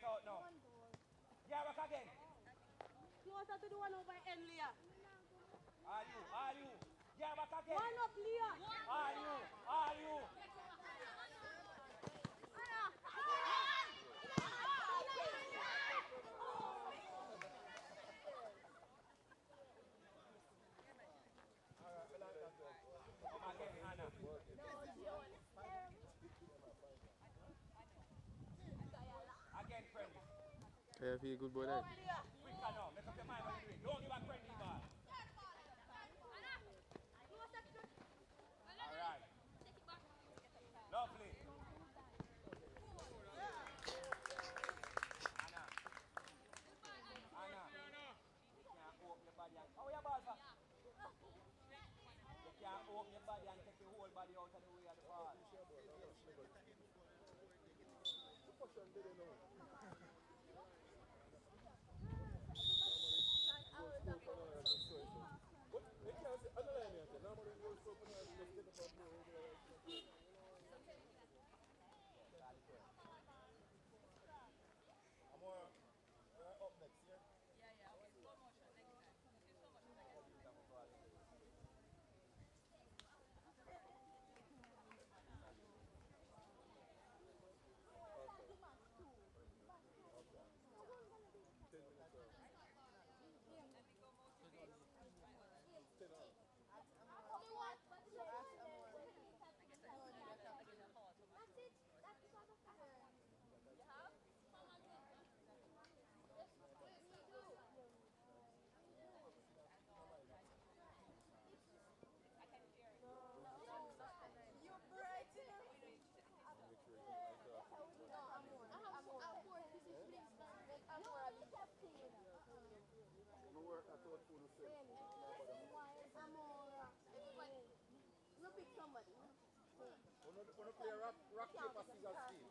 get out now. Yeah, back again. Closer to the one over end, Leah. Are you? Yeah, back again. One up, Leah. Are you? Again, Anna. Again, friendly. Yeah, I feel good boy there. Quicker now. Make up your mind what you're doing. Don't give a friendly ball. All right. Lovely. Anna. You can't open your body and... How are your ball, sir? You can't open your body and take the whole body out of the way of the ball. Up next year? Yeah, okay, slow motion next time. Okay, slow motion next time. You're bright. You pick somebody. Wanna play rock, paper, scissors, steel?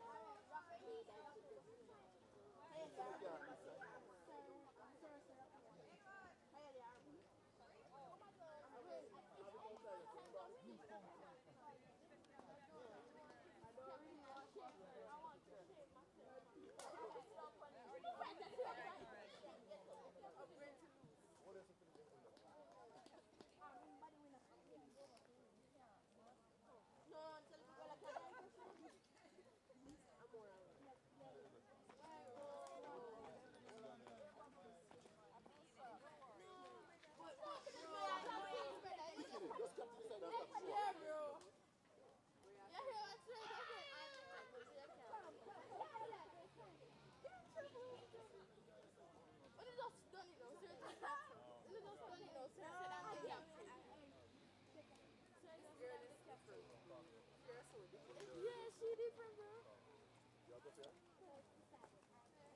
Yeah, bro. Yeah, that's right. But it just done it now, sir. It just done it now, sir. This girl is different. You're so different. Yeah, she different, bro.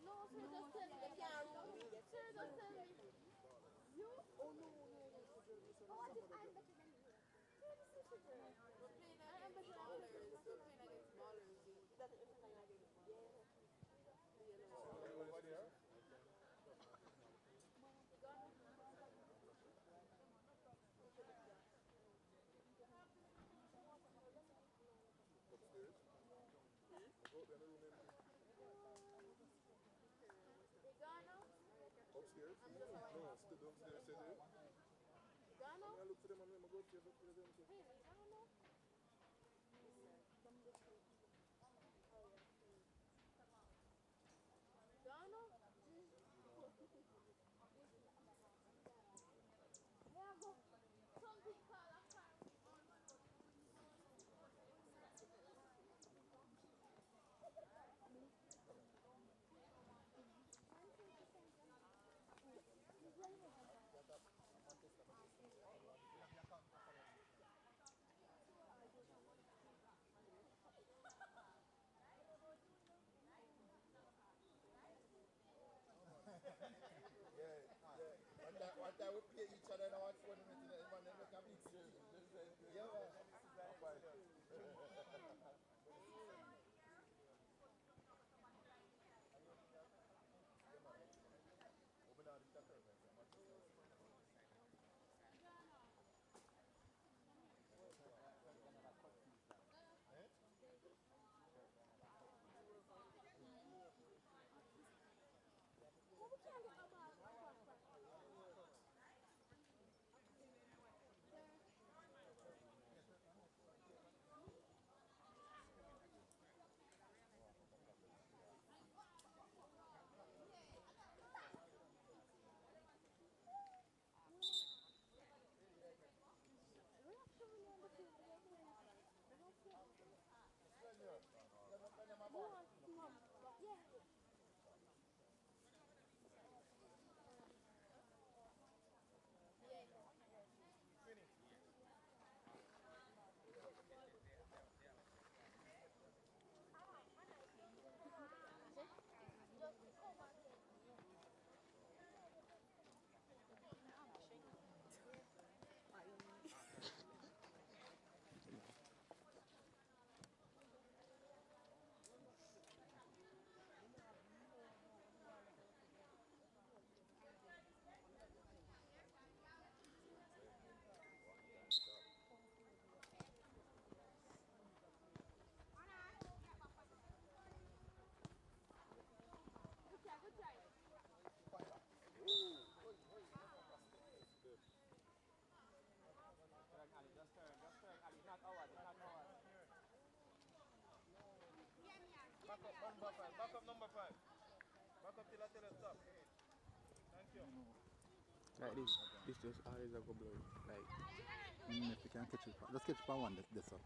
No, sir, just tell me. They can't rule me. Sir, just tell me. You? Oh, no. But what if I'm better than you? We're playing against ballers. We're playing against ballers. That's what you're playing against. Yeah. Upstairs? They gone now? Upstairs? No, still downstairs, stay there. Gone now? I look for them and I'm going to go to them. Really? Gone now? Gone now? Yeah, go. Some people are fine. Back up number 5. Back up till I tell you stop. Thank you. Like this just always a go blow. Like, If you can catch it, just catch it on one. This up.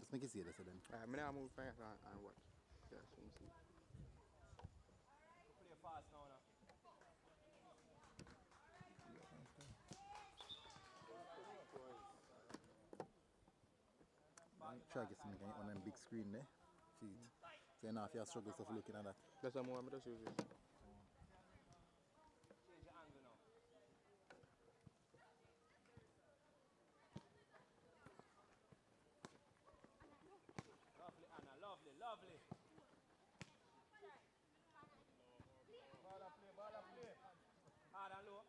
Just make it see this then. I'm gonna move fast and watch. Yeah, so you see. Play fast now. Try to get something on them big screen there. See it. So now if you have struggles of looking at that. That's what I'm just using. Change your angle now. Lovely, Anna. Lovely, lovely. Ball and play, ball and play. Hard and low.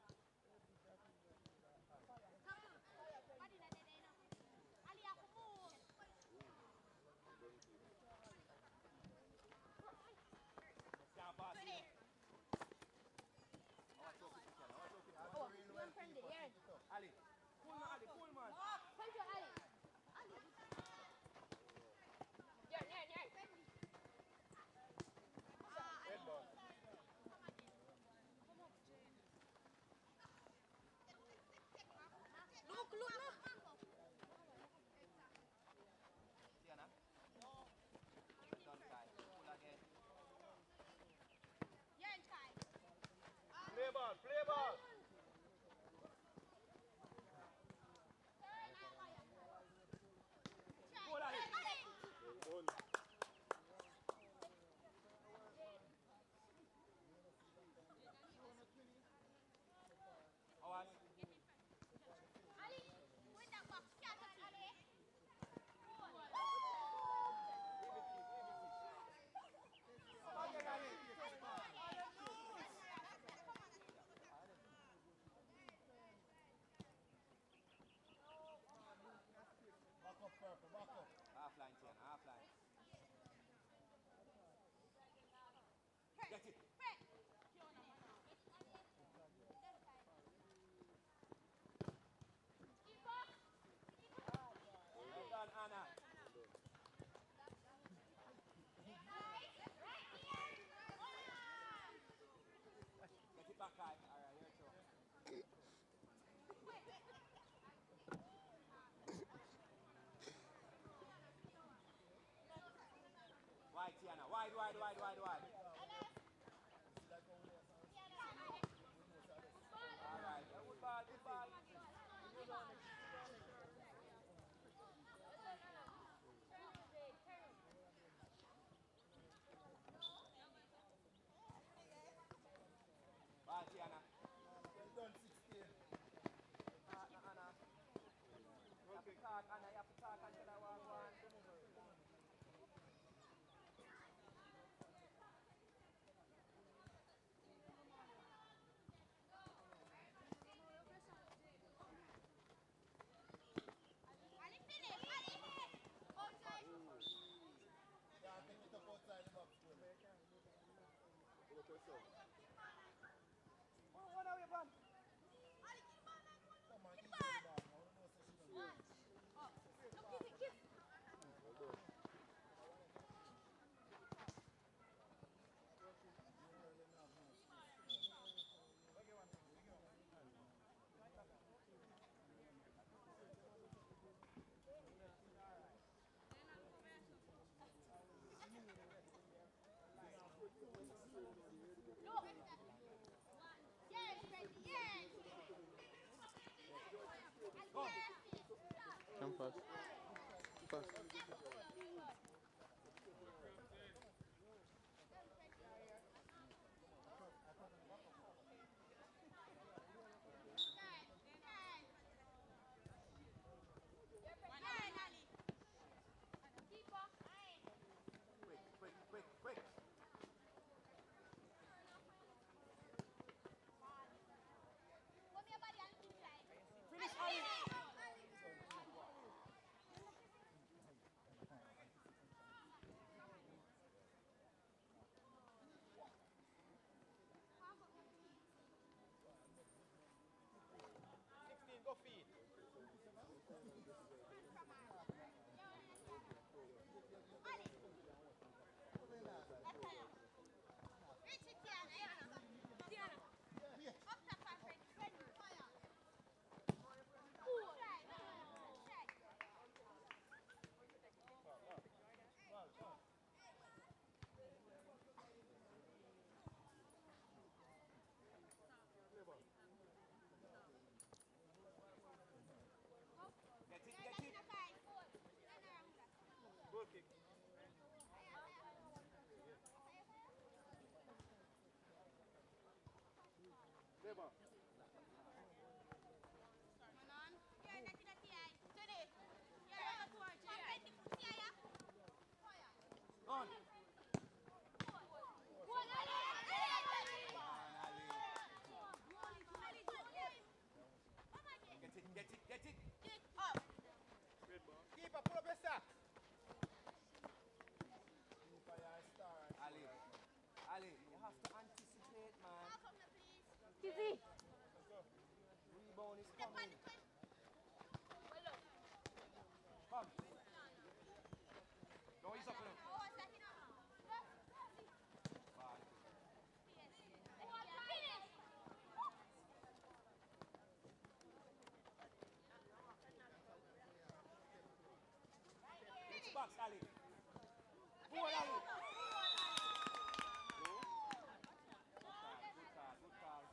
Can't pass it. Ali. Pull man, Ali. Pull man. Red ball. Tiana. Don't try. Pull again. Play ball, play ball. Pull Ali. Awas. Again, Ali. Pass. Pass. Go feed. Goal kick. Leva. On. Get it. Red ball. Keeper, pull up your socks. Keeper, you're a star. Ali, you have to anticipate, man. Kizzy. Rebound is coming. Come. No, he's up now. It's box, Ali. Go on, Ali. Good call.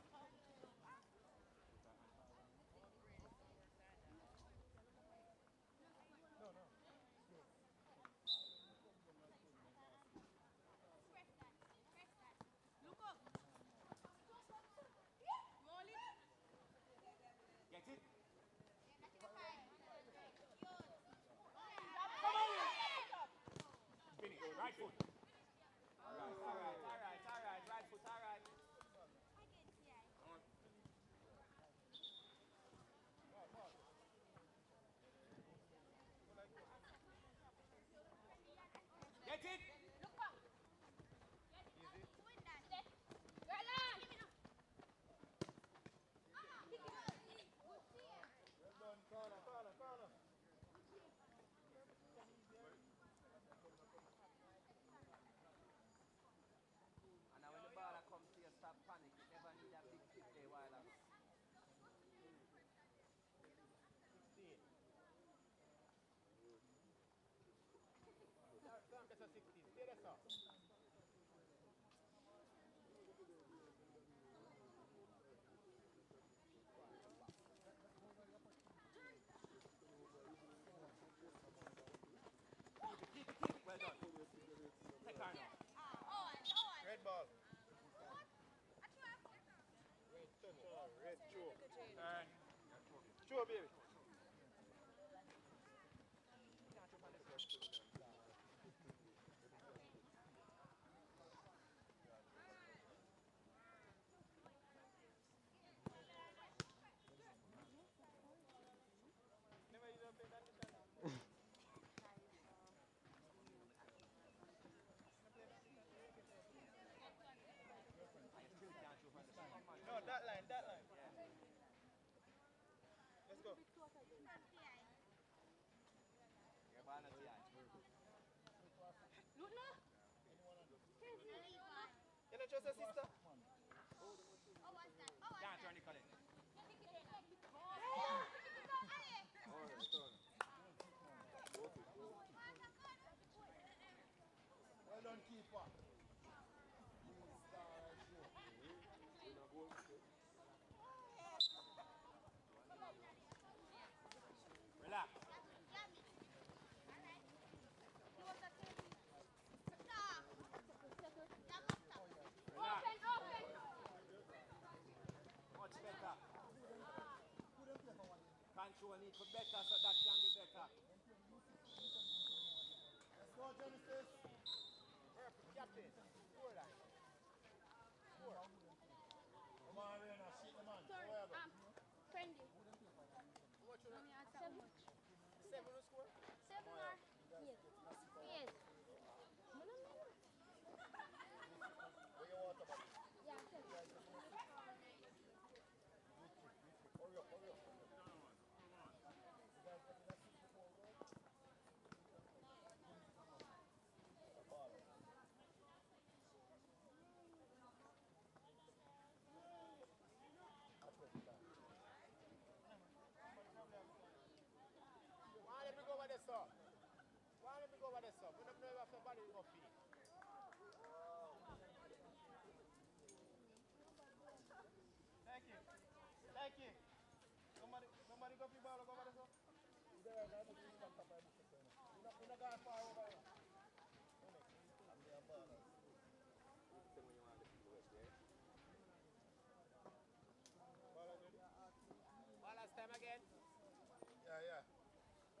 Get it? Finish. Right foot. All right. Right foot, all right. Get it? Well done. Corner. And now when the ball comes to you, stop panic. You never need a big kick there while I'm... 16. Sam gets a 16. Stay there, sir. Keep it. Well done. Take her now. Red ball. Red choke. And choke, baby. Never use a pen that time. No, that line. Let's go. Your ball not here. You don't trust your sister? Can't turn the color. Well done, keeper. Relax. show need for better, so that can be better. Let's go, Genesis. Perfect, captain. Score line. Score. Come on, Reina, shake the man. Sorry, Whoever. friendly. How much you Let know? me ask how much. 7 will score? 7 or 8? 8. Where you want about it? Yeah, 7. Hurry up, hurry up. Why let me go over this up? Why let me go over this up? We don't know if the body will feed. Thank you. Thank you. Somebody go for the ball, go over this up. You're not going far over here. Ballers time again. Yeah.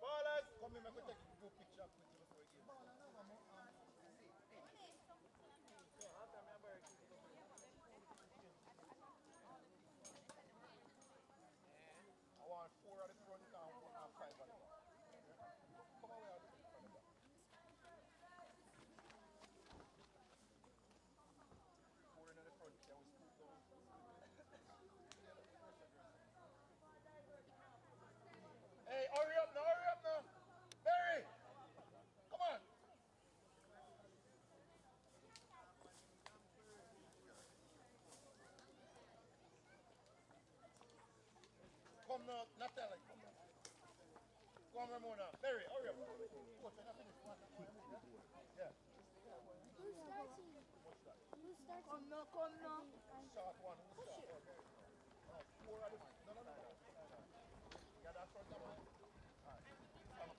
Ballers! Come here, I'm going to take a good picture quickly before we game. I want 4 at the front and 5 at the back. Come away out the front. 4 in the front, can we scoot down? Hey, hurry up now! Barry! Come on! Come now, Natalie, come now. Come Ramona. Barry, hurry up. Coach, I finish. Yeah. Who's starting? Who's starting? Come now. Short one. Who's short? Okay. 4 at the no. Yeah, that's front of man. Alright. Stand up.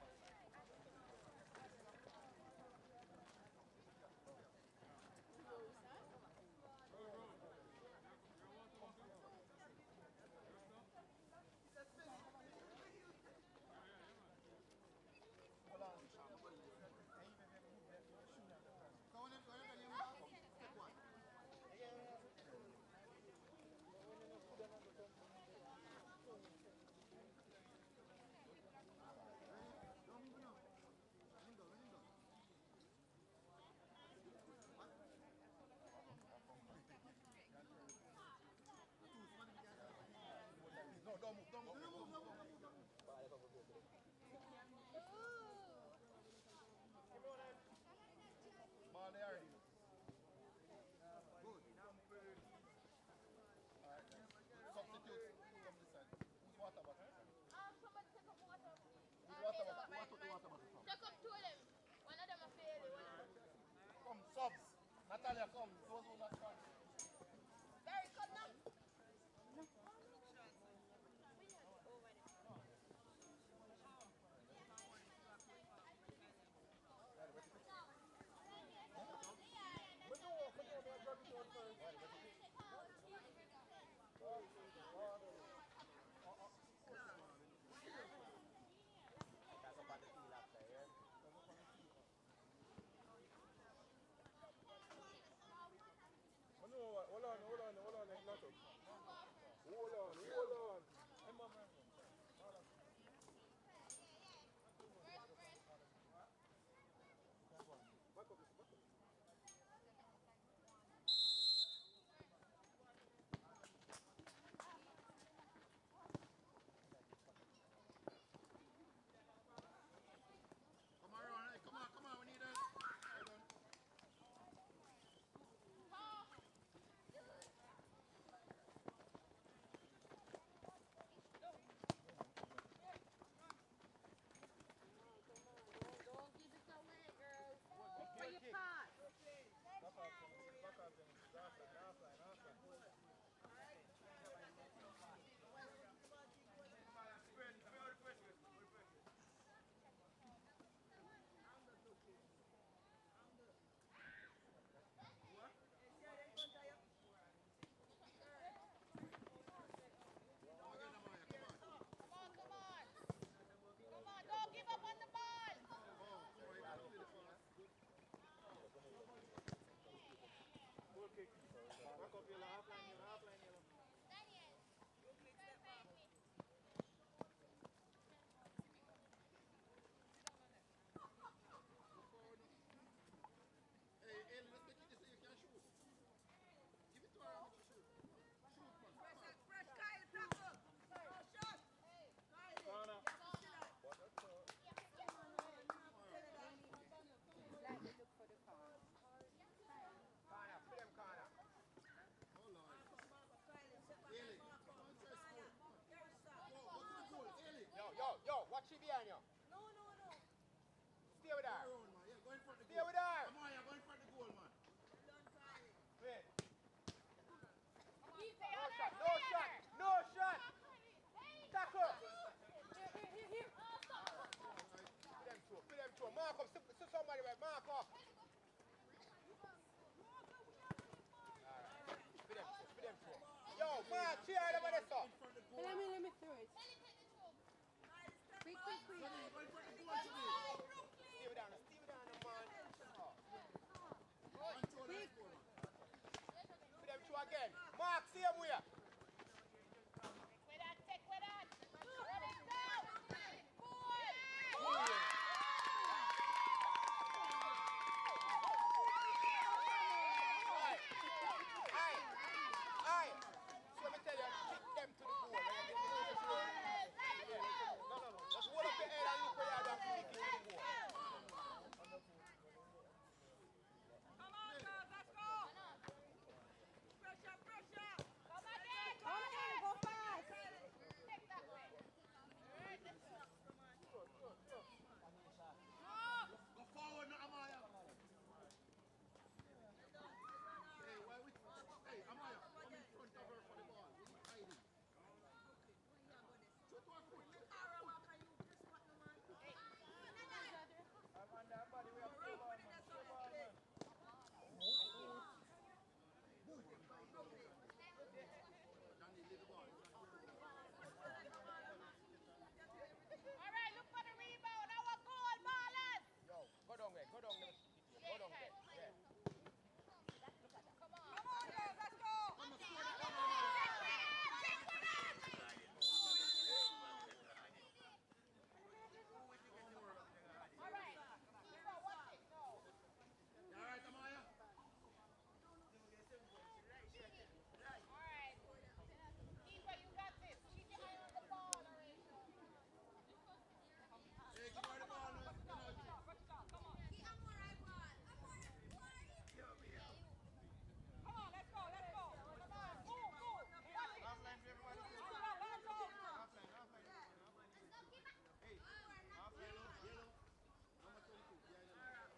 Hold on. No, don't move. Ball there already. Good. Alright. Substitute. Come this side. Who's water bottle? Somebody take up water. Who's water bottle? Who took the water bottle from? Take up 2 of them. One of them are failing. Come, subs. Natalia, come. Those who not come. Barry, come now. That's about the feel after, yeah? go. Let me throw it. Quick. Steve down, man. Put them two again. Mark, same way. Aye. So let me tell you, kick them to the goal. No. Just hold up your head and look where you are and kick it to the goal. Come on, girls, let's go. Pressure. Come again, go fast. Go forward, no, Amaya. Hey, Amaya, come in front of her for the ball. What are you hiding? Shoot her foot. Yo, go down there. Go down there. Yeah. Come on, girls, let's go. All right, Amaya. Hey, give her the ball. Come on, let's go. Move. Half-line to everybody. Half-line. Hey, yellow. Number 22. Yeah, yellow.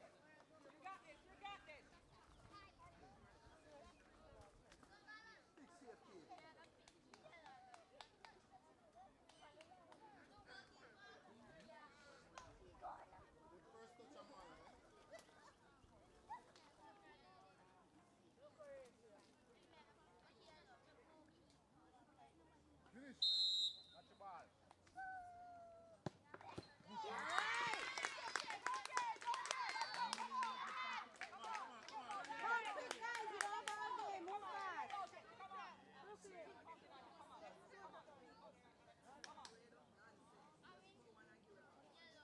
You got this. Big safety. First touch Amaya. Finish. Watch the ball. Come on, quick guys, you don't have all day. Move fast.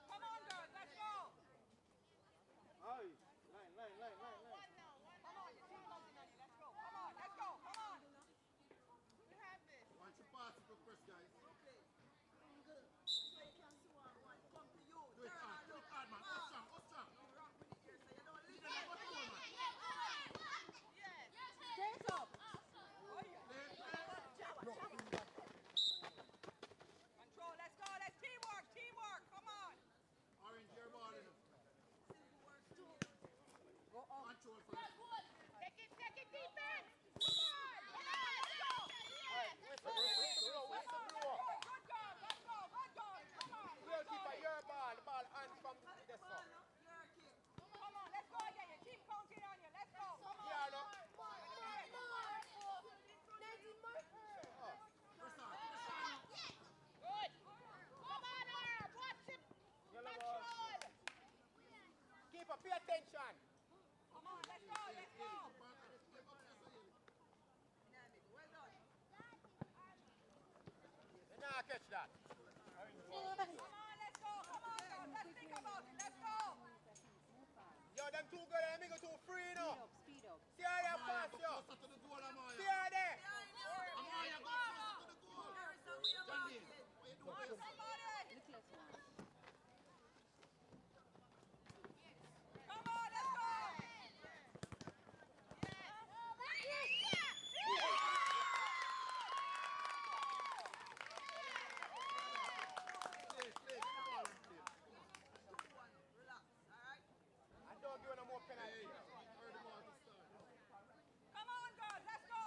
Come on, girls, let's go. Aye. Line. Come on, your team counting on you. Let's go. Come on. We have this. Once you pass it to Chris, guys. Do it hard, man. Go strong. Straight up. Control, let's go. Let's teamwork. Come on. Orange, your ball in. Go up. Control first. Take it, defense. Come on, let's go. Whistle blow. Good girl, let's go. Come on. We'll keep your ball. The ball hands from the sun. Come on, let's go again. Your team counting on you. Let's go. Come on. Yeah, no. First on. Good. Come on, Herb. Watch it. Yellow ball. Keeper, pay attention. Come on, let's go. You nah catch that. Come on, let's go. Girl. Let's think about it. Let's go. Yo, them two good and me go too free now. Speed up. See how they pass, yo. See how they. Nicholas one. Come on, let's go. And don't give no more penalty. Come on, girls. Let's go.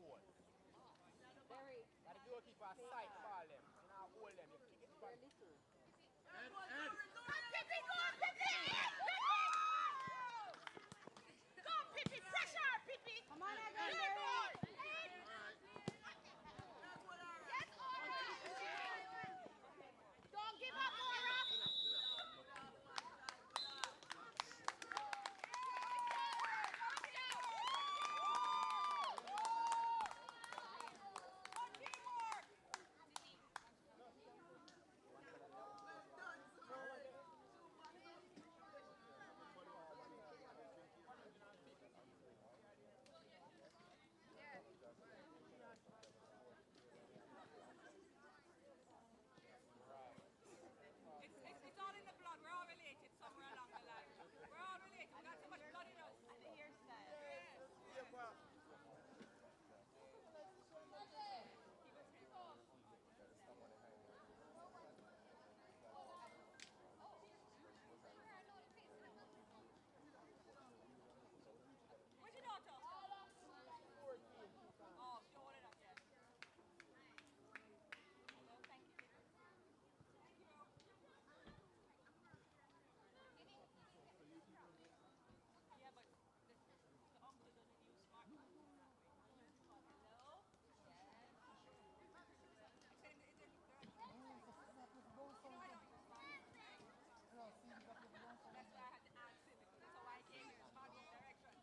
forward. Got the goalkeeper sight the ball them. You know, hold them. You kick it back. And. Go, Pippi! Pressure, Pippi! Come on, Good again, boy! Don't give up, Laura! It's all in the blood. We're all related somewhere along the line. We're all related. We got so much blood in us. And the hairstyle. Where's your daughter? Oh, she holding up, yeah. Oh, thank you. Thank you. Yeah, but the uncle doesn't use smartphones that way. Hello? Yes. That's why I had to ask him because that's how I came here. Smartphone directions.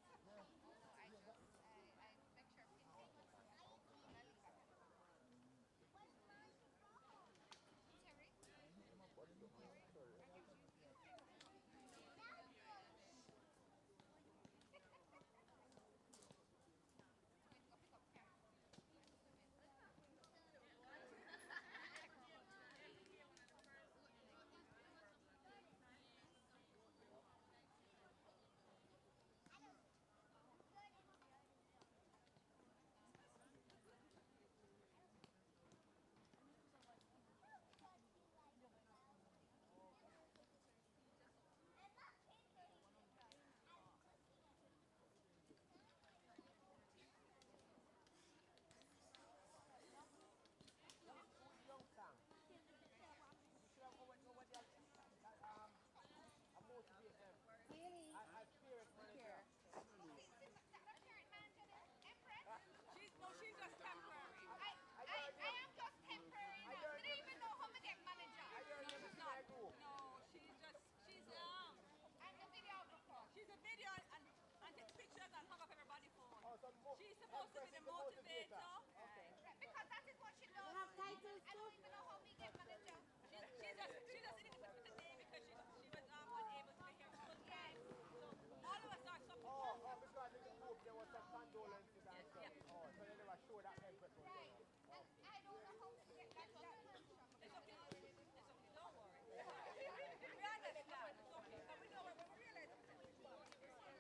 She's just temporary. I am just temporary. I didn't even know how to get manager. No, she's not. No, she's I'm the videographer. She's a video and take pictures and hung up everybody's phone. She's supposed to be the motivator. Because that is what she does. You have titles I too? don't even know how we get manager. She just did it with the name because she was unable to be here. Yes. So all of us are something. Because in the group there was some condolences and stuff. Yeah. Oh, so they never showed that effort. Right. And I don't know how to get that done. It's okay. It's okay. Don't worry. We understand. It's okay. But we know we realize it wasn't easy. It wasn't easy.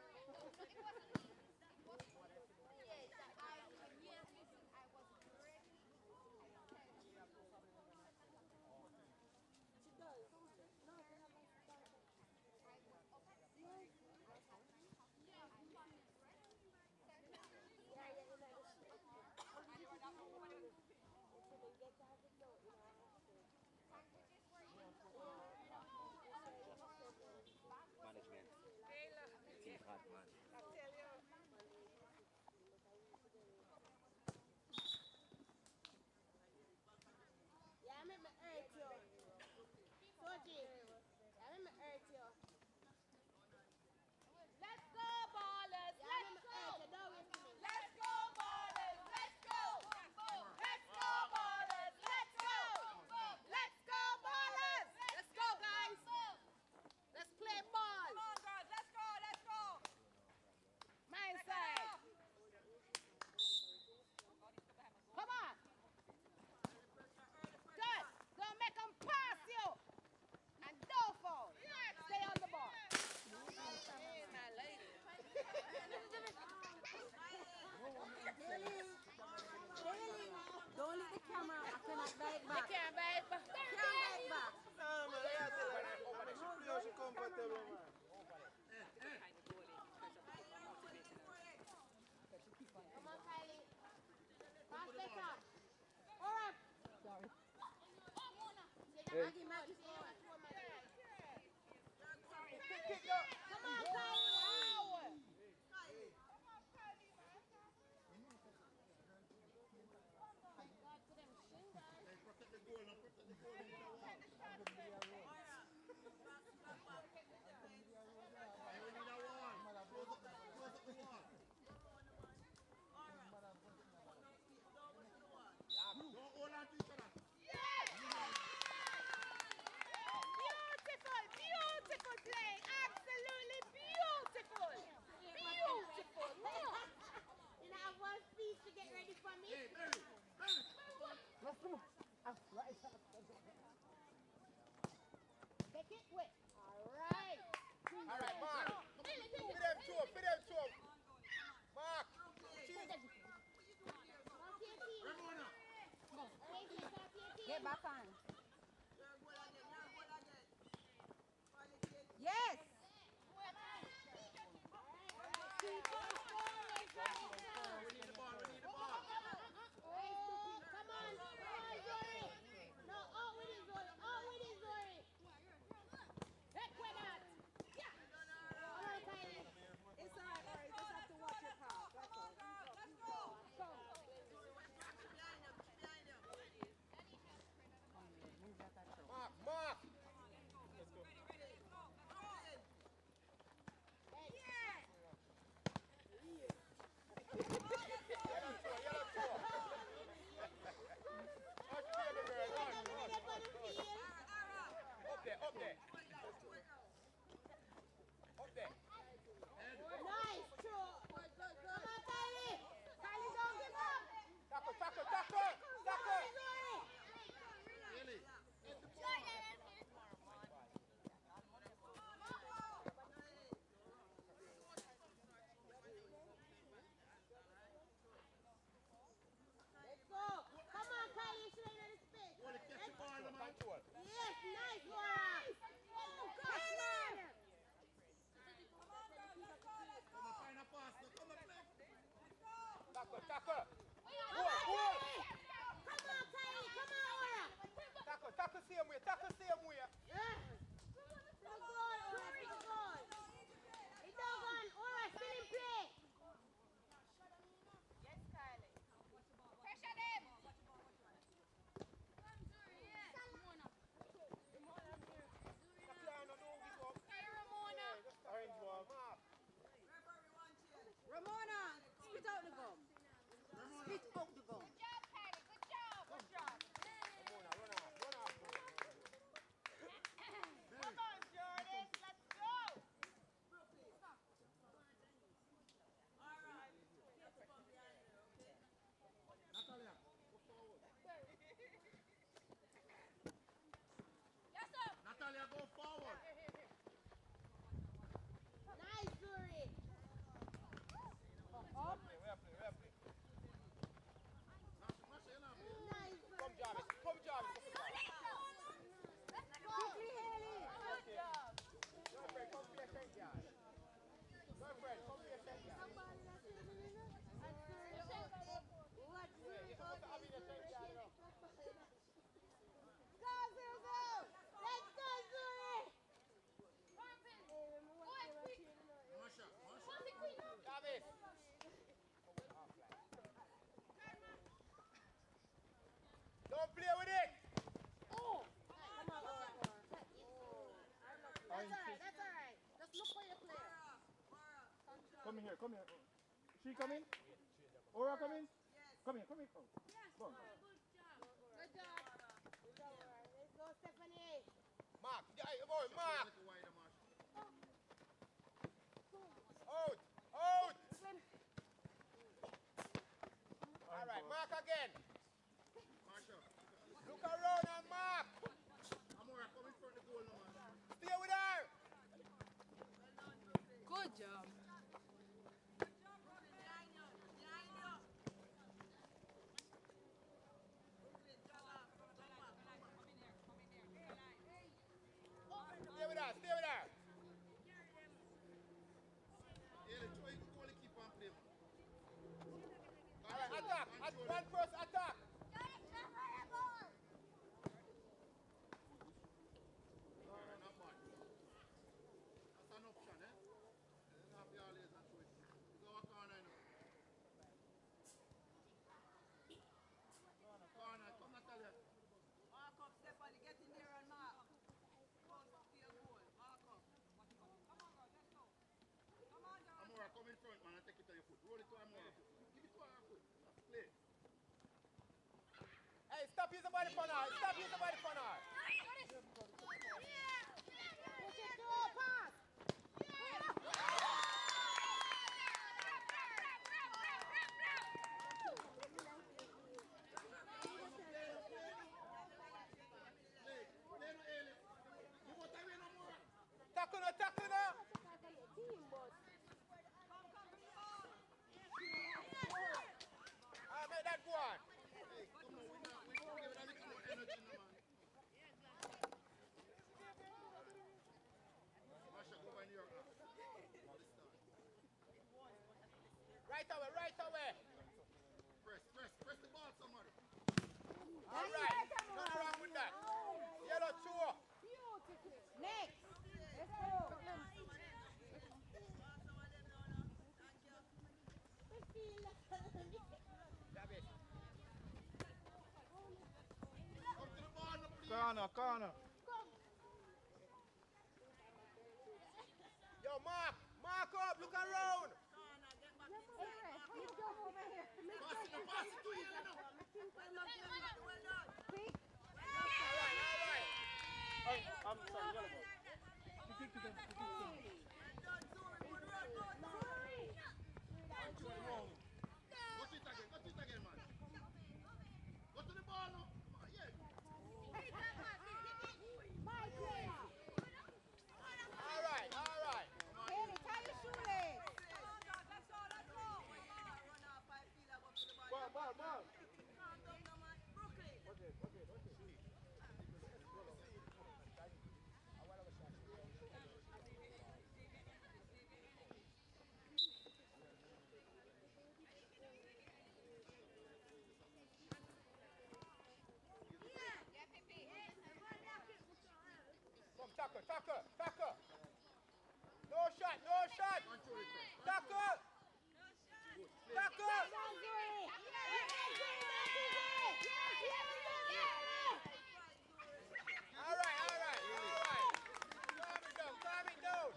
Yes, up there. Up there. Nice, throw. Come on, Kylie. Kylie, don't give up. Tackle. Come on, Zuri. Let's go. Come on, Kylie, you should have in the space. Control. Yes, nice, Laura. Oh, gosh, man. Tackle. Come on, Kylie. Come on, Kylie. Come on, Aura. Tackle same way. Yeah. Still going, Aura, still going. It don't go on, Aura, still in play. Yes, Kylie. Pressure them. Orange one. Mark. Ramona, spit out the gum. Spit out the gum. Good job, Kylie. Good job. Good job. Run off. Come on, Jordan. Let's go. Yes, sir. Natalia, go forward. Nice, Zuri. Well play. Nice, Come, Zuri. Jarvis. Quickly, Haley. Good job. Girlfriend, come play 10 yards. Girlfriend, come play 10 yards. What, Zuri? You're supposed to have in a 10 yard now. Go, Zuri. Let's go, Zuri. Jarvis. Don't play with it. Oh. Come on, Aura. That's all right. Just look for your player. Come here. She coming? Aura coming? Come here. Oh. Go on. Good job. Let's go, Stephanie. Mark. Mark. Out. All right, mark again. Look around and mark. Stay with her. Good job. Stay with her. All right, attack. One first attack. Mark up, Stephanie. Get in there and mark. Close to your goal. Mark up. Come on, girl. Let's go. Come on, girl. Amora, come in front, man, and take it to your foot. Roll it to Amora. Give it to her foot. Play. Hey, stop using the body for now. Push it through, pass. Tackle now. Team, boss. Make that go on. Right away. Press the ball, somebody. All right. Nothing wrong with that. Yellow 2. Next. Let's go. David. Corner. Yo, Mark up, look around. All I'm sorry, yellow ball. He kicked it in. He kicked it in. Go to it again, man. Go to the ball now. Come on, yeah. My player. All right. Haley, tie your shoelace. Ball. Okay. Come, tackle. No shot. Tackle. All right. Calm it down.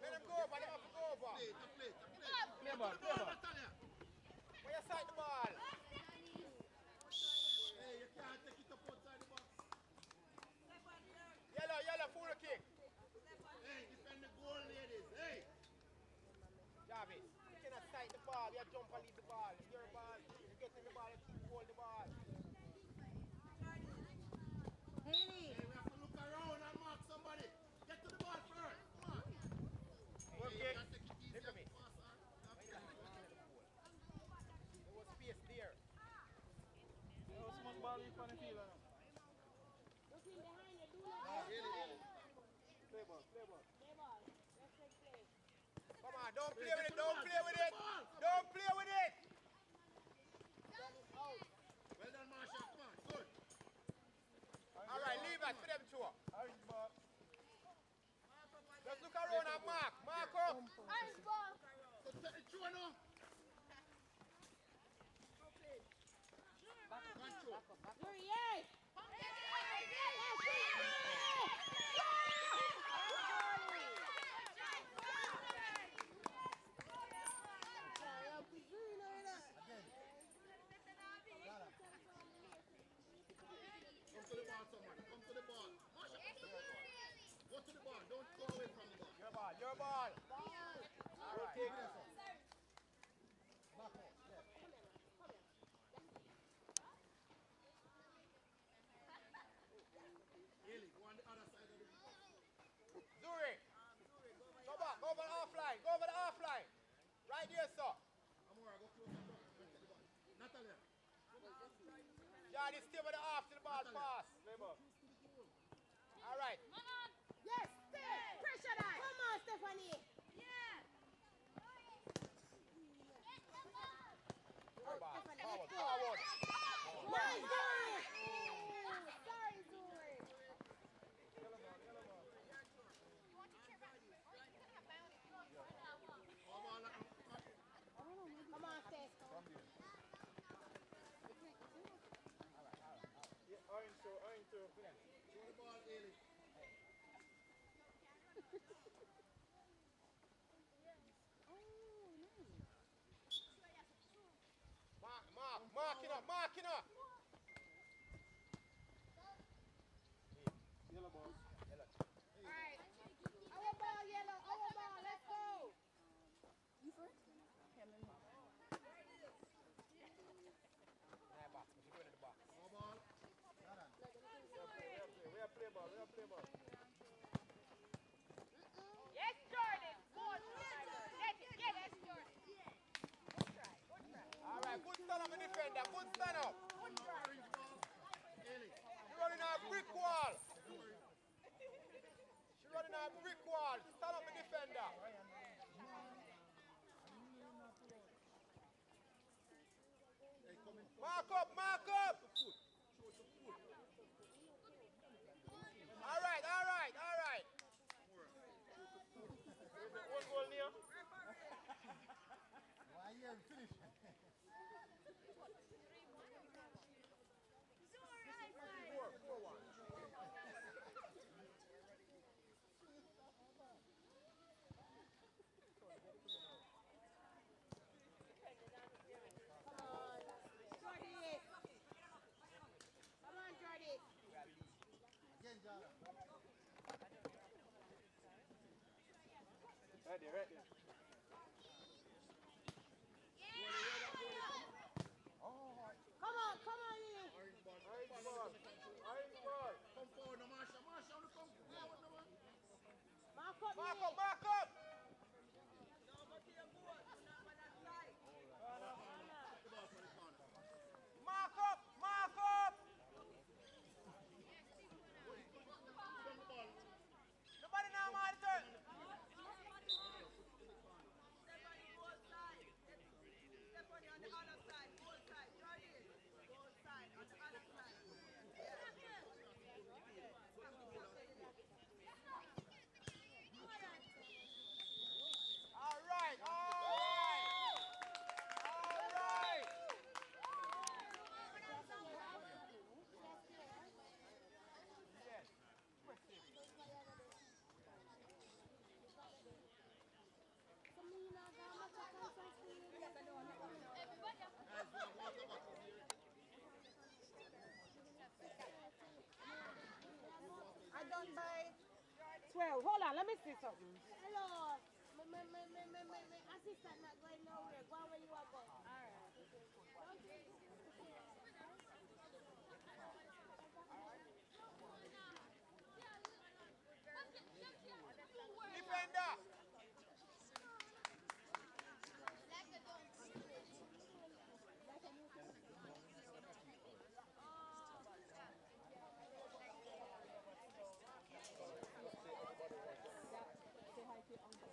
Let him go over. Play. Play ball. Where you sight the ball? Hey, you can't take it up outside the box. Yellow, full kick. Hey, defend the goal, ladies. Hey. Jarvis, you cannot sight the ball. You jump and leave the ball. It's your ball. You get in the ball, you keep hold the ball. Haley. Hey, we have to look around and mark somebody. Get to the ball first. Come on. Hey, you can't take it easy. Look at me. There was space there. No small ball in front of the field now. Looking behind you, do not Play ball. play ball. Let's take play. Come on, don't play with it. Don't play with it. Don't play with it. Well done, Marsha. Come on, good. All right, leave that for them two. Orange ball. Just look around and mark. Mark up. Orange ball. So take it through now. Control. Yuri, yes. Come to the ball, somebody. Come to the ball. Marsha, come to the ball. Go to the ball. Don't go away from the ball. Your ball. All right. Take this one. Haley, go on the other side of the ball. Zuri. Go back. Go over the half line. Right there, sir. Amora, go close the ball. Natalia. Johnny, stay with the half till the ball pass. Play ball. All right. Yes, stay. Pressure that. Come on, Stephanie. Your ball. Stephanie, Forward. let's go. Nice, Zuri. Sorry, Zuri. Come on, Steph. Yeah, orange two. Throw the ball, Haley. Marking up. Yellow ball. Alright. Our ball, yellow. Our ball. Let's go. You first? Nah, box. What you doing in the box? No ball. We have play ball. Yes, Jordan. Good. Get it, Jordan. Good try. All right, good stand up, defender. Good stand up. You're running a brick wall. Stand up, defender. Mark up. All right. One goal near. Why you finish? Right there, right there. Come on, Lily. Orange ball. Orange ball. Orange ball. Come forward, no Marsha. Marsha, come forward, no man. Mark up, Mark Lily. up, mark up. Mark up, mark up. Nobody now monitor. All right, all right, all right. Yes. I done by 12. Hold on, let me see something. Hello. My assistant not going nowhere. Go where you are going. All right. Defender.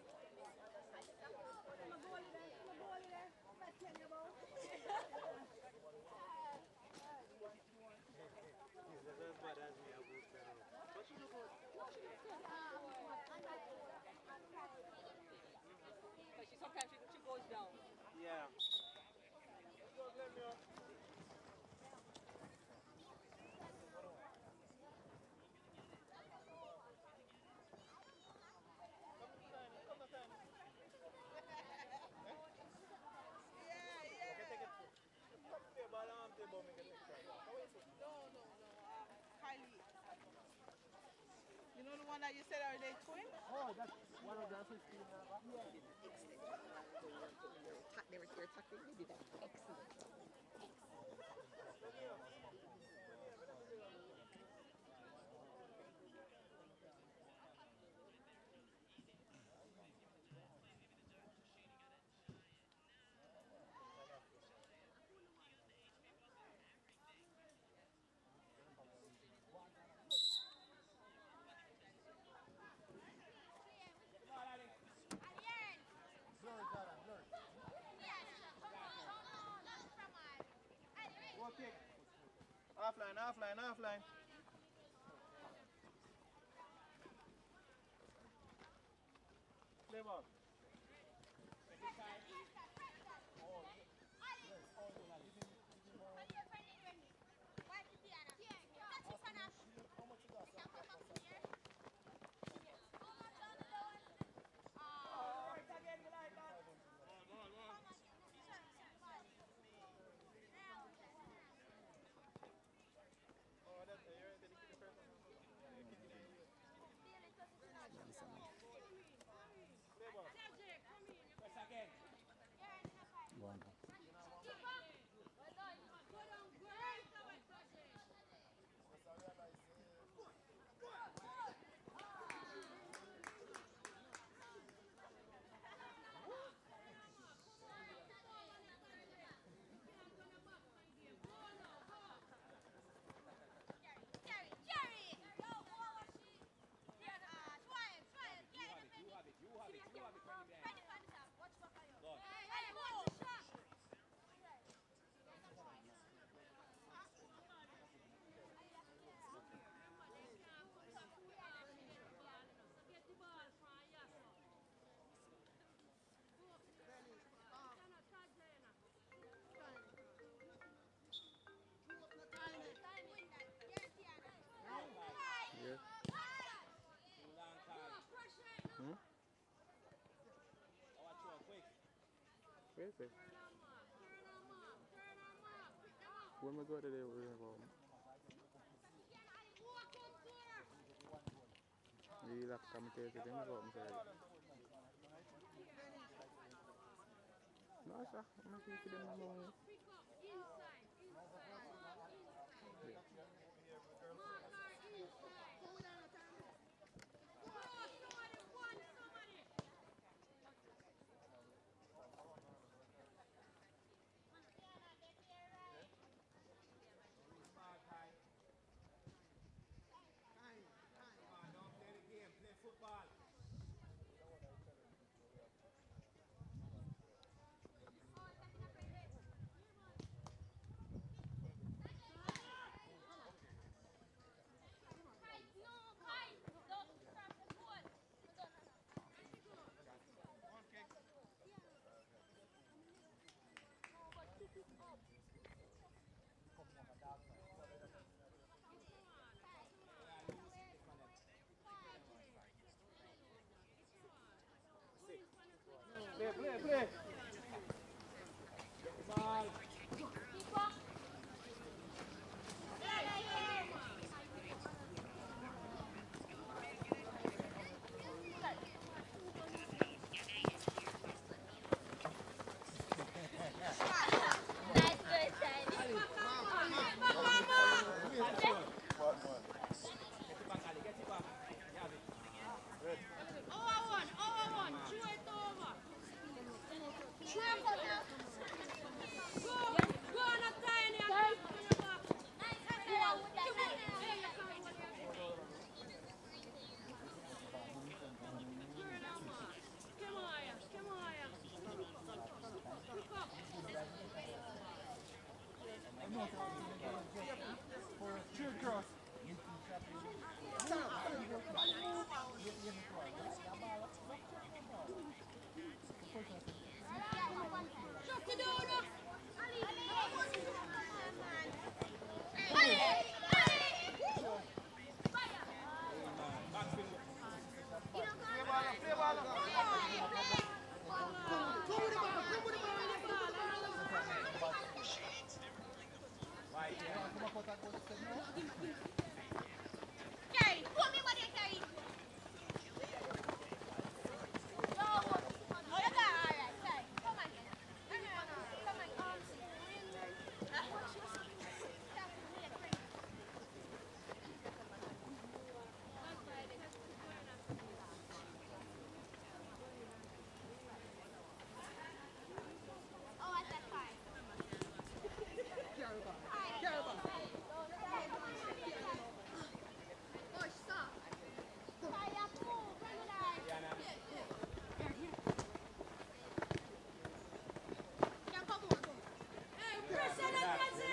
Sometimes she goes down. Yeah. Kylie. You know the one that you said are they twin? Oh, that's one of the 15. They were here talking. They did that. Excellent. Go kick. Offline, offline, offline. Play ball. Go on. Yeah. Perfect. When we go to the room, we like commentators, then we go up and say, Masha, I'm not going to them now. Come on, don't play the game. Play football. Play. Straight cross.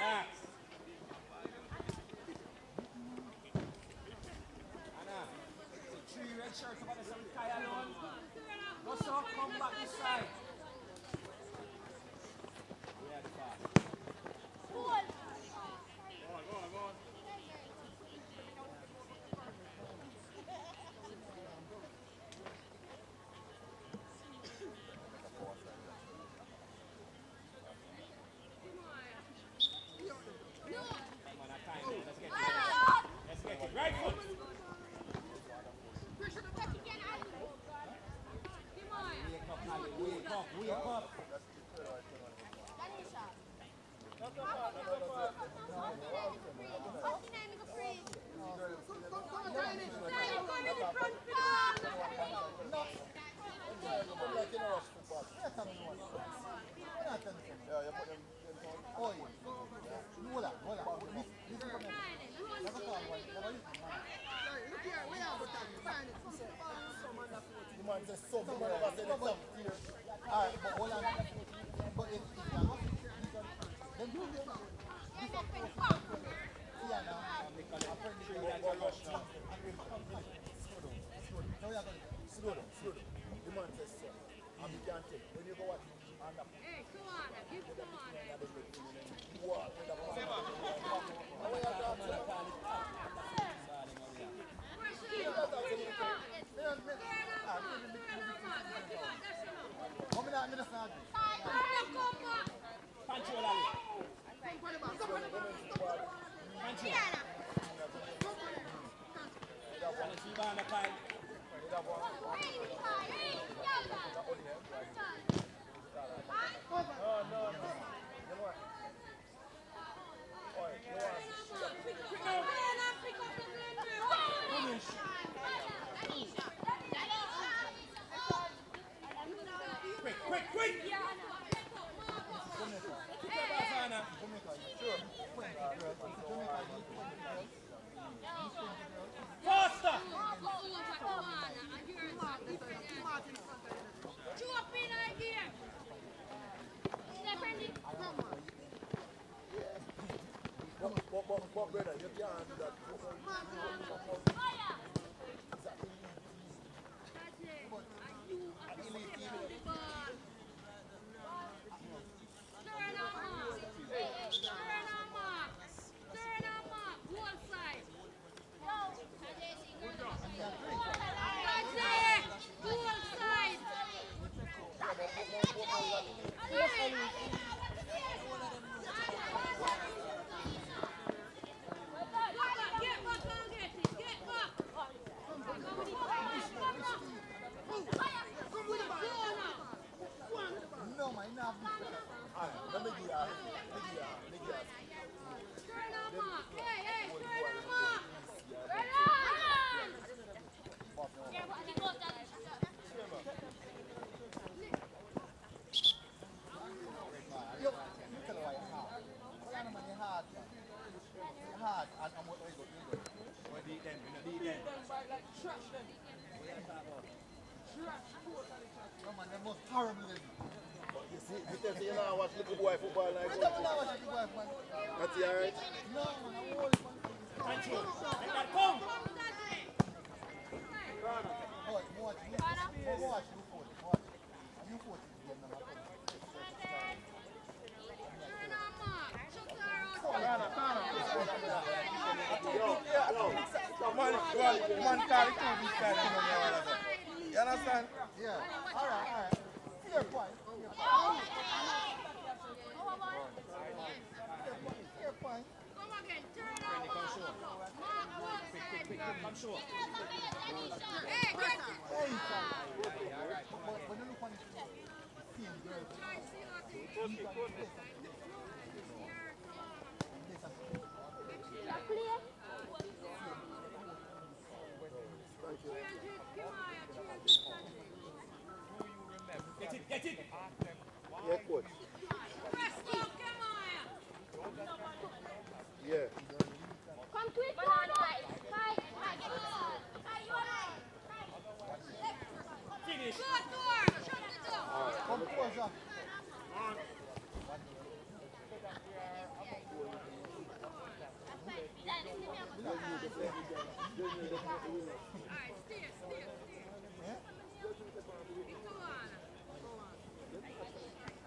Relax. Anna, the 3 red shirts over there, some tie alone. Go so, come back this side. Yeah, the pass. Go on. Right foot. Wake up. You see, because you know watch little boy football like that. That's alright. Man call it two big time, you understand? Yeah. Alright. Fair point. Fair point. Get it! Yeah, coach. Yeah. Come quick, guys. Finish! Come closer.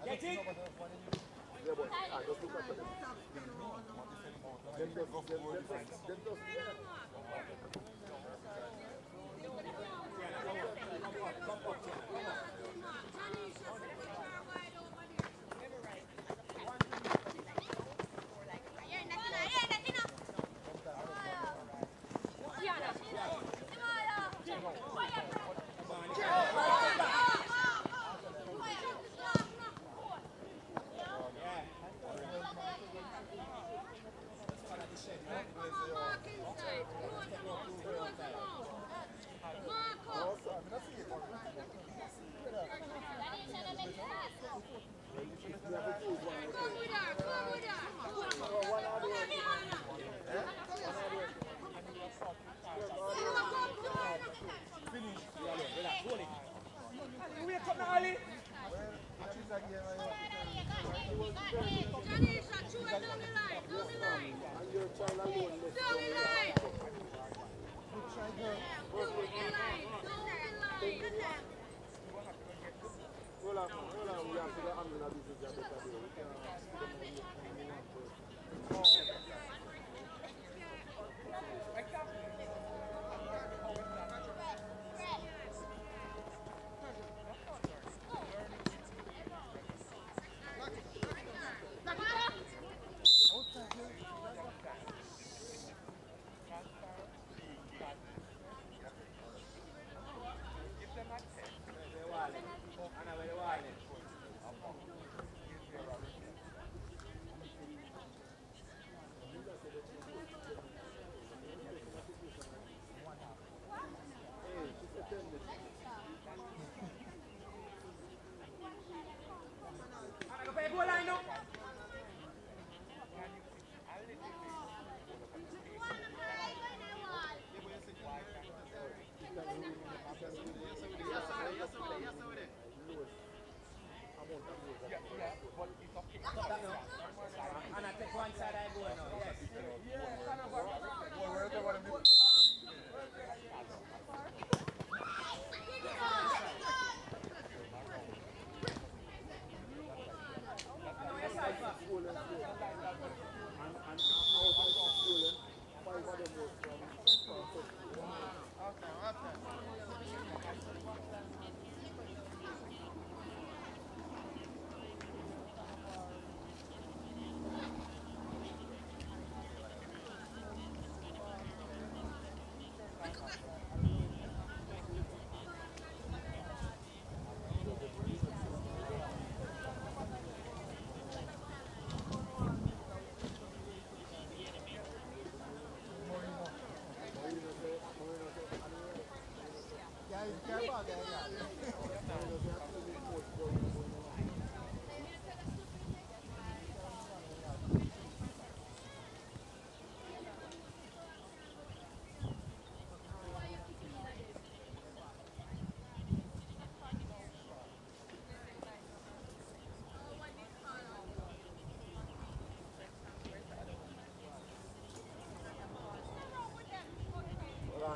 Get it! Yeah, but just look at them. And I take one side I go now, yes.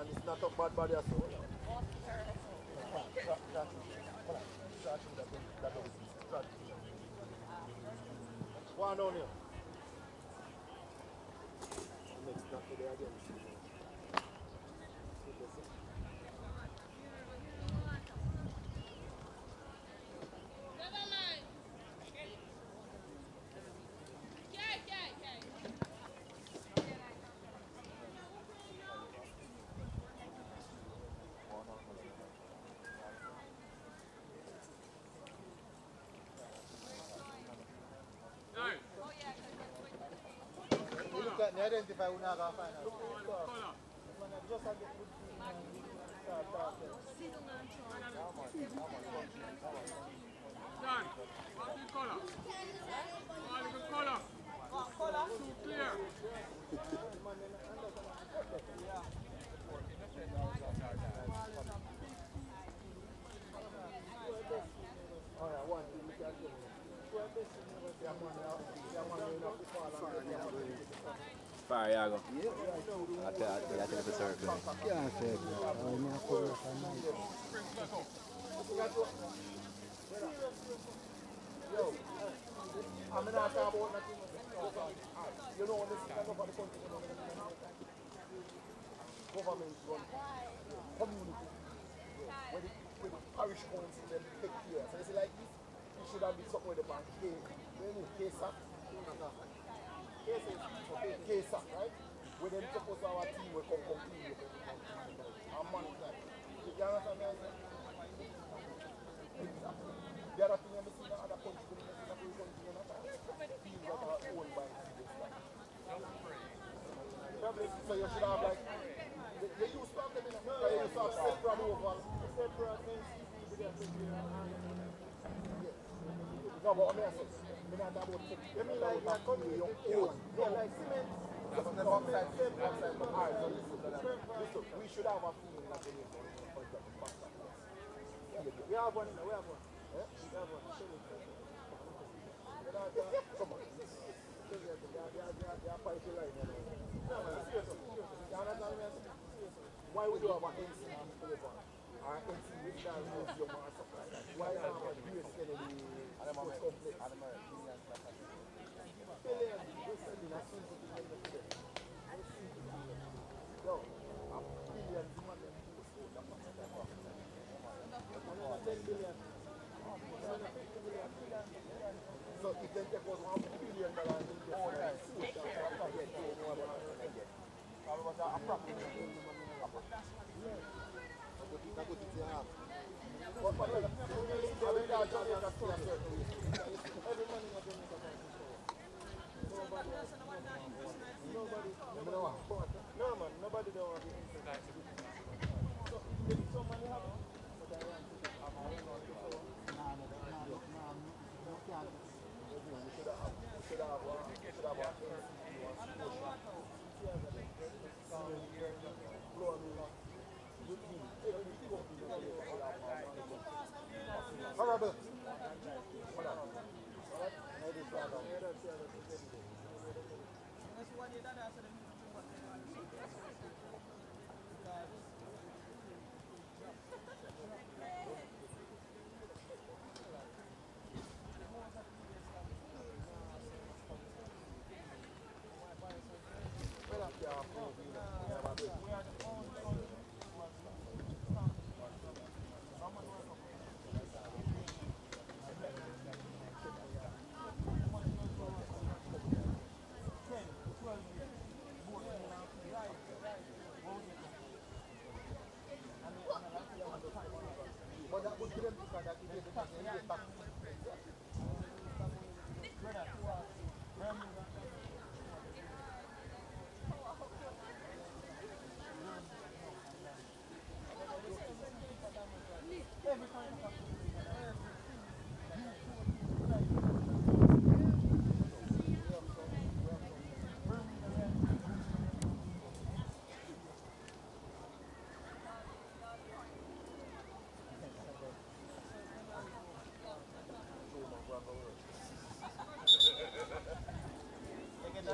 man, it's not a bad body at all. One on you. Next not today again. You look at me, identify who not gonna find out. Just a bit good start talking. Done. What's the color? All the color. What color? Too clear. Alright, one thing we can do. Fire, yeah, go. I tell the circle. Yeah, I said, Yo, I'm not talking about nothing. You know, this is not about the country. Government run community where the parish council them take care. So it's like this. You should have been something with the bank. KSAP. KSAP, right? Where them supposed to have a team will come clean. And manage that. You understand what I'm saying? The other thing I'm seeing in other countries, teams that are owned by so you should have like, they used to have them in a, they used to have separate over. No, but I'm not talking about, you mean like your country, your own. Yeah, like cement. That's the outside, but alright, so listen, we should have a feeling like we have one, we have one. We have one. Come on. They are fighting line. Why would you have an NC over? Or NC Regional Museum or something like that? Why not have a US Kennedy Sports Complex? Billion, we're sending a simple thing like that. Yo, a billion to money and people school. That's what I'm talking about. 10 billion. So if they take us $1 billion and no man, nobody don't want to be inside. So if some money happen, but I want to Honorable.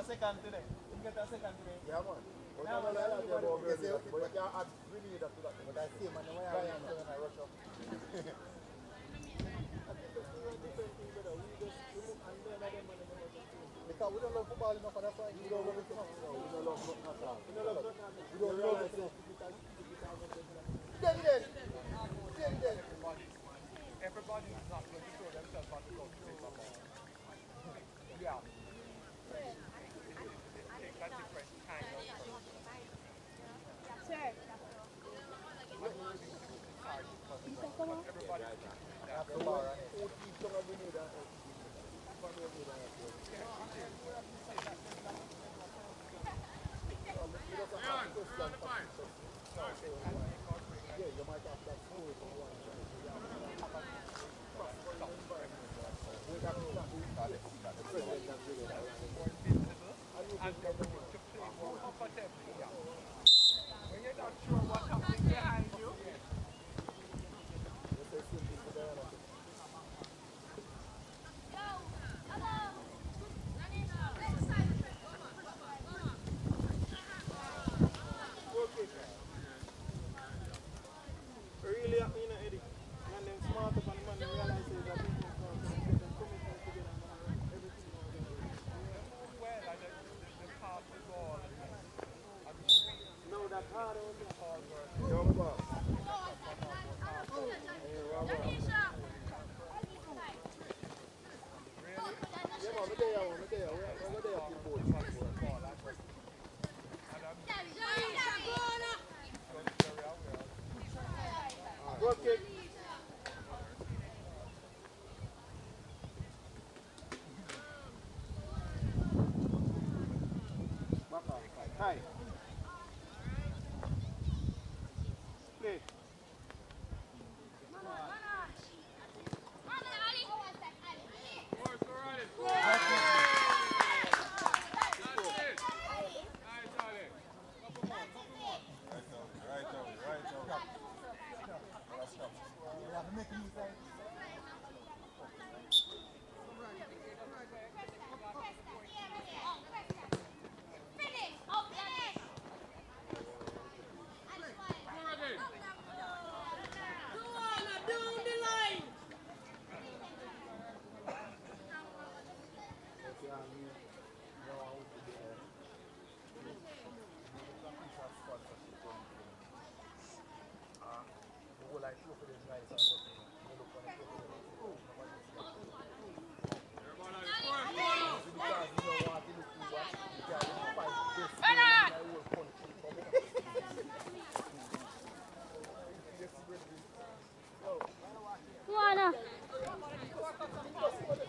Second today. You get a second today. Yeah, man. But you add Grenada to that. But I see, man, why I am in Russia. Because we don't love football enough, and that's why we don't love it enough. We don't love nothing at all. We don't love it enough. Then. Everybody is not going to throw themselves on the ground to take a ball. Yeah. Take a different kind of person. Check. Everybody that's the bar. Yeah, you might have that food for one. When you're not sure what's happening behind you, Really happy, Eddie. And then smart up and man realize that people come together and everything. well, the pass is all. No, that's hard. Go kick. Back off. Hi. Play. Luana.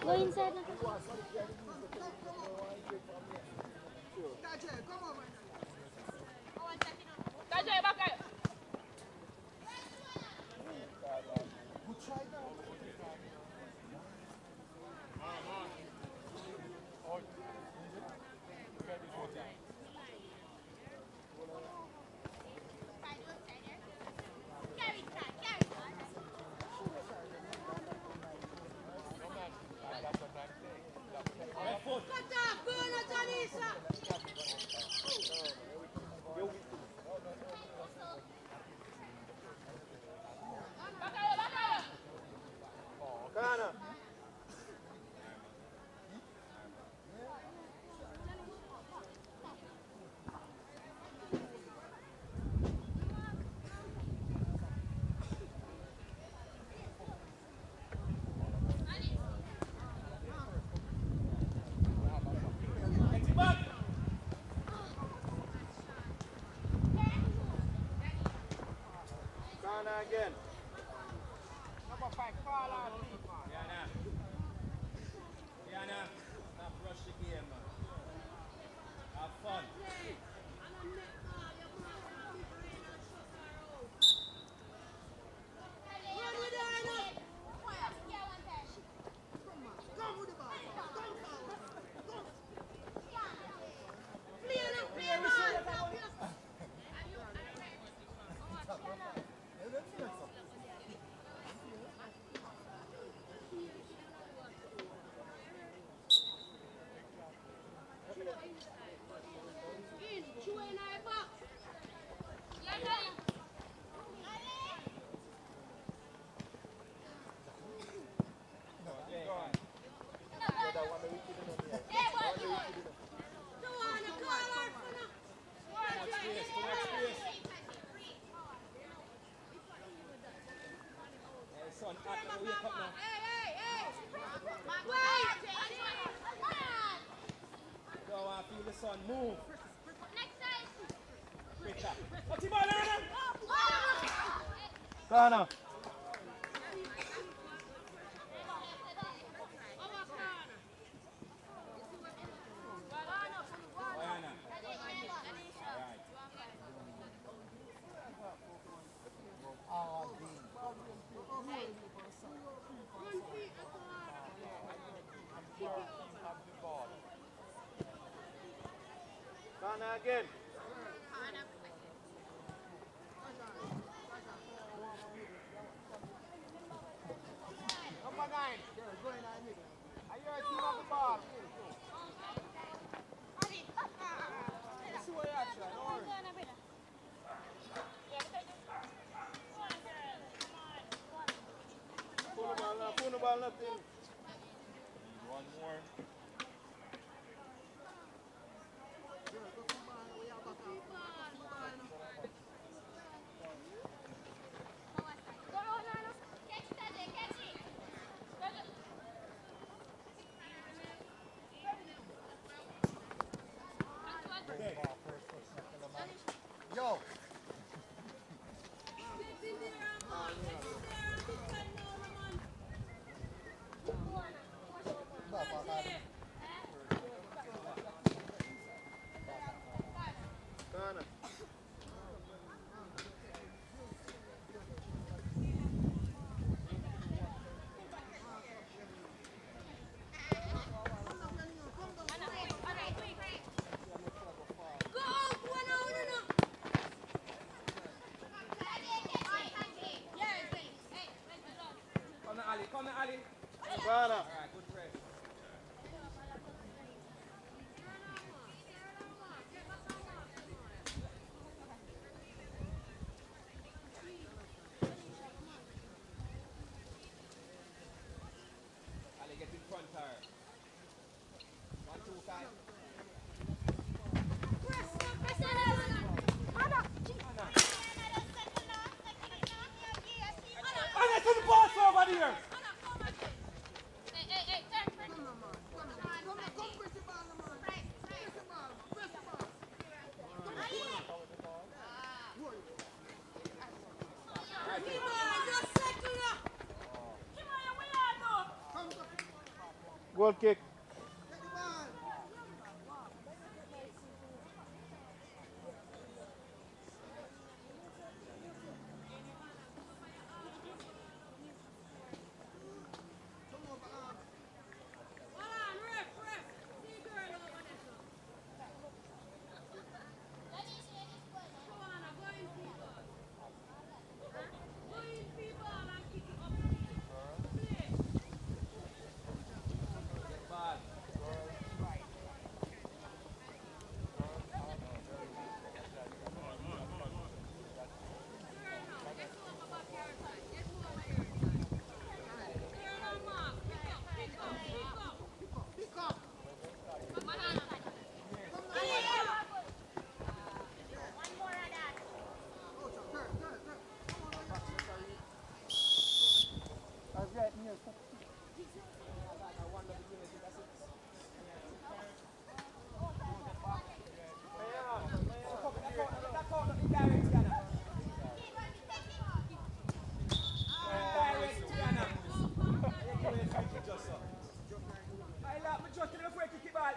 Go inside. Tajay, back up. Ghana. Ghana again. Number 5, call on me. Diana, stop rush the game, man. Have fun. wake up now. Go on, feel the sun. Move. Quicker. What's the ball, Anna? Ghana. Diana. Ghana again. Number 9. Are you a team of the ball? See what you're trying. Don't worry. Pull the ball nothing. One more. Yo. Ghana. Come on, Ali. Ghana. Alright, good press. Ali, get in front her. 1, 2, 5. Anna, to the boss over there! Goal kick.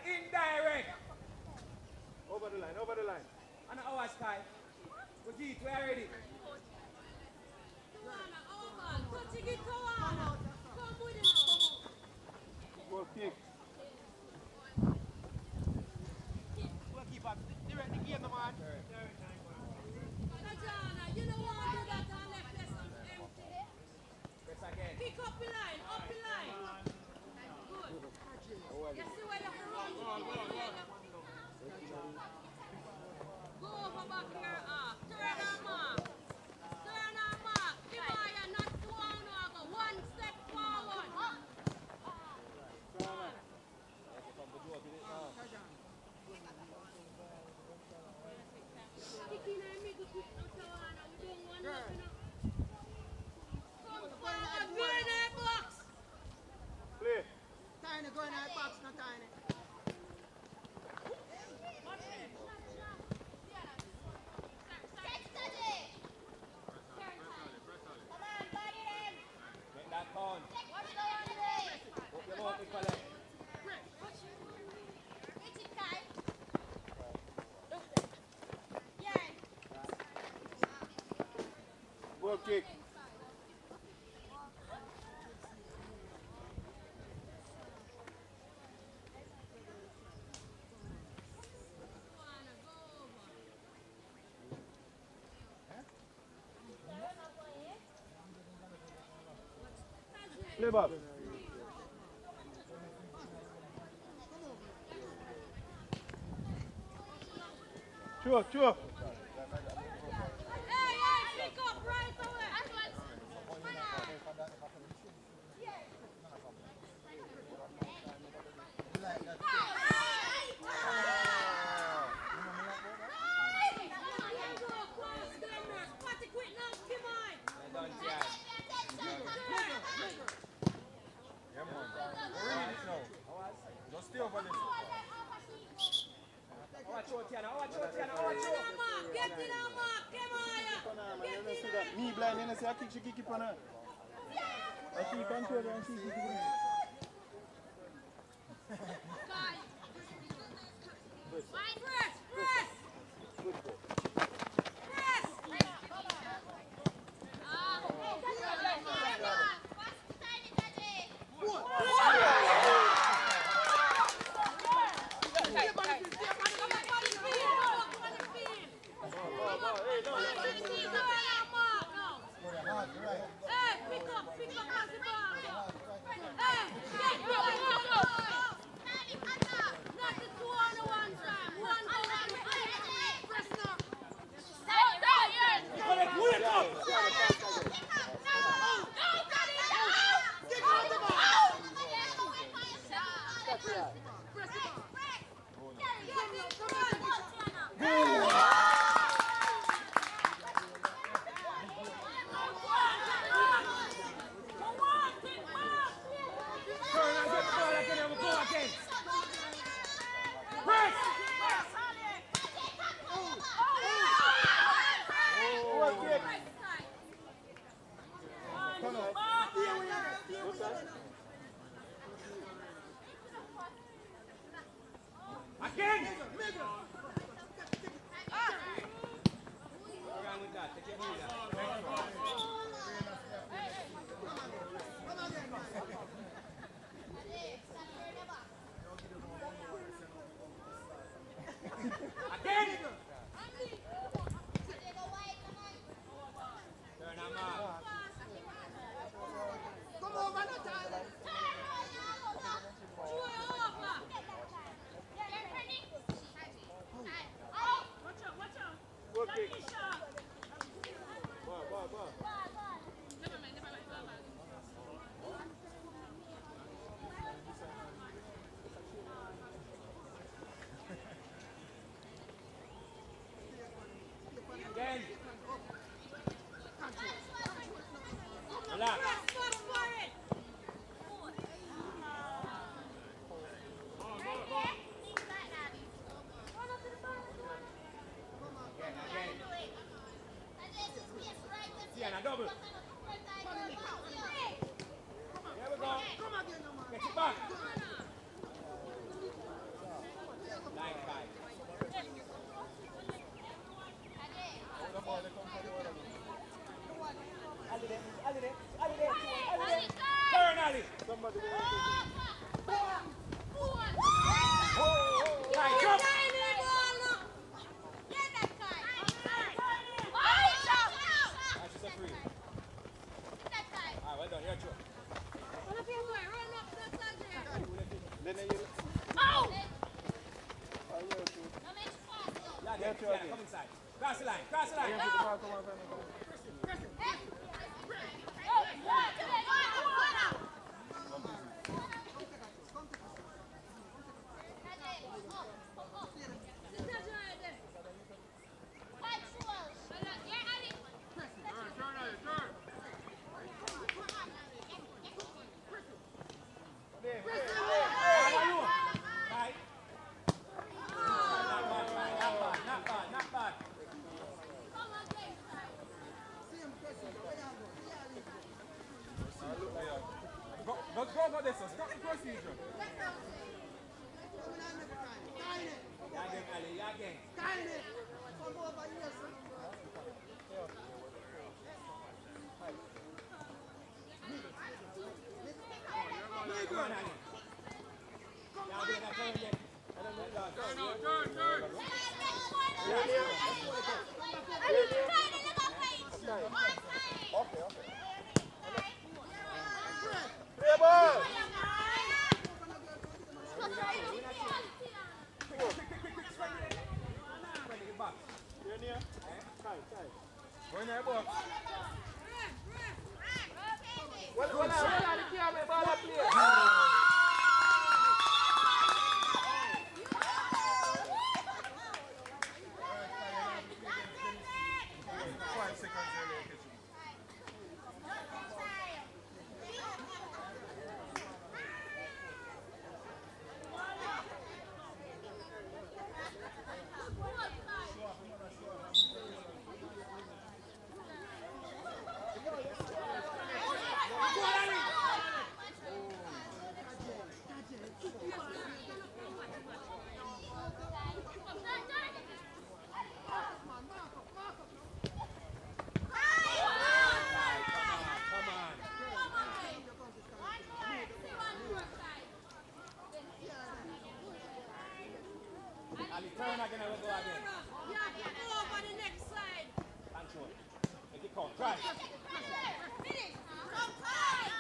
Indirect. Over the line, over the line. And our Sky. We are ready. Goal kick. Goalkeeper, direct the game, man. Press again. Pick up the line, up the line. Good. You see where you run? Go over back here. Turn and mark. Turn and mark. Kimaya, not two on over. One step forward. Goal kick. Play ball. Sure. Hey, pick up right away. Just stay over this. Me blind, you know, say I kick, she kick on her. I keep control and she kick it. Double. There we go. Get it back. Line five. Turn, Ali. Somebody Right, jump. Come inside. Cross the line. Cross the line. Go this one. Stop the procedure. Again, Ali. Again. Go in there, boy. Well, the camera, ball up play. 5 seconds earlier. Ali, turn again and we'll go again. Yeah, go over the next side. Control. Make it count. Try. Finish. Come time.